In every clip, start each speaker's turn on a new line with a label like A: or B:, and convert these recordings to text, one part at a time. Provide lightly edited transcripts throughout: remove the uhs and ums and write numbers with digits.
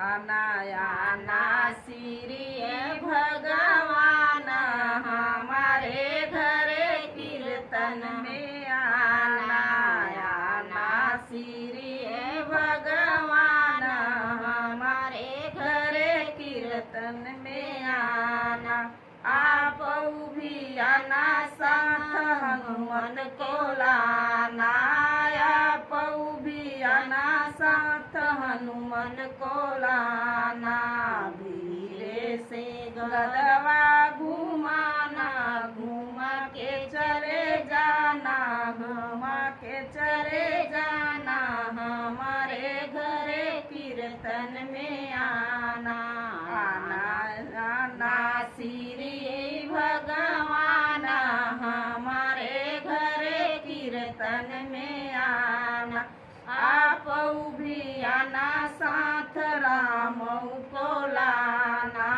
A: आना श्री भगवान हमारे घरे कीर्तन में आना श्री भगवान हमारे घरे कीर्तन में आना। आप भी आना साथ हनुमान को लाना। आप भी आना साथ हनुमान को लाना। धीरे से गदवा घुमाना, घुमा के चले जाना, घुमा के चले जाना। हमारे घरे कीर्तन में आना श्री भगवान हमारे घरे कीर्तन में आना। आप भी आना साथ राम को लाना।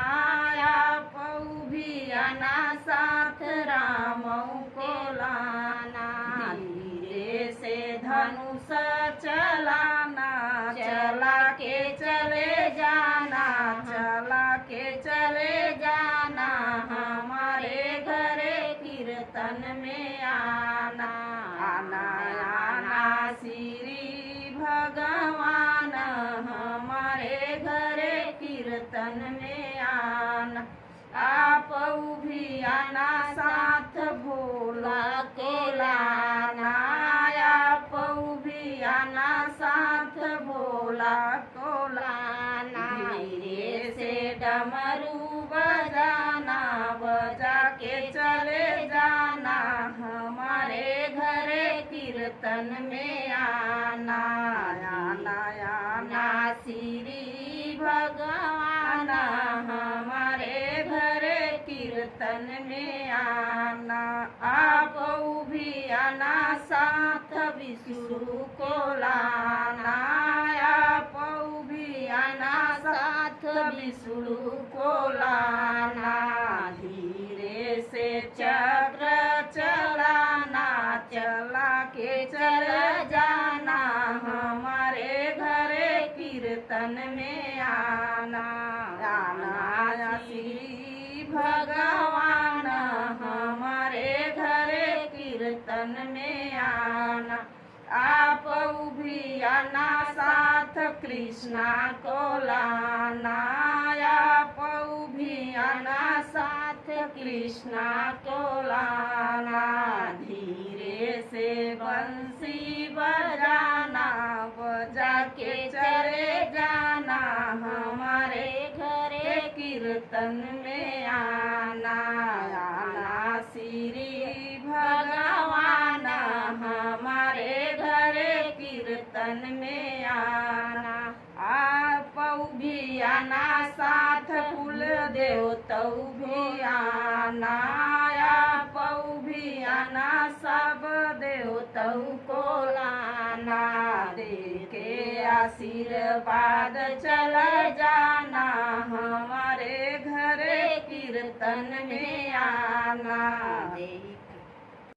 A: आप भी आना साथ राम को लाना। धीरे से धनुष चलाना, चला के चले जाना, चला के चले जाना। हमारे घरे कीर्तन में आना श्री भगवान हमारे घरे कीर्तन में आना। आप भी आना साथ भोला को लाना। आप भी आना साथ भोला को लाना। धीरे से डमरू बजाना, बजा के चले जाना। हमारे घरे कीर्तन में आना श्री भगवान हमारे घरे कीर्तन में आना। आप भी आना साथ विष्णु को लाना। आप भी आना साथ विष्णु को लाना। धीरे से चक्र चलाना, चला के चले जाना। हमारे घरे कीर्तन में आना श्री भगवान हमारे घरे कीर्तन में आना। आप भी आना साथ कृष्णा को लाना। आप भी आना साथ कृष्णा को लाना। धीरे से बंसी बजाना, बजा के चले जाना। हमारे घरे कीर्तन में आना श्री भगवान हमारे घरे कीर्तन में आना। आप भी आना साथ कुल देवता भी आना। आप भी आना सब देवता को लाना। देके आशीर्वाद चला जाना। हमारे घरे कीर्तन में आना।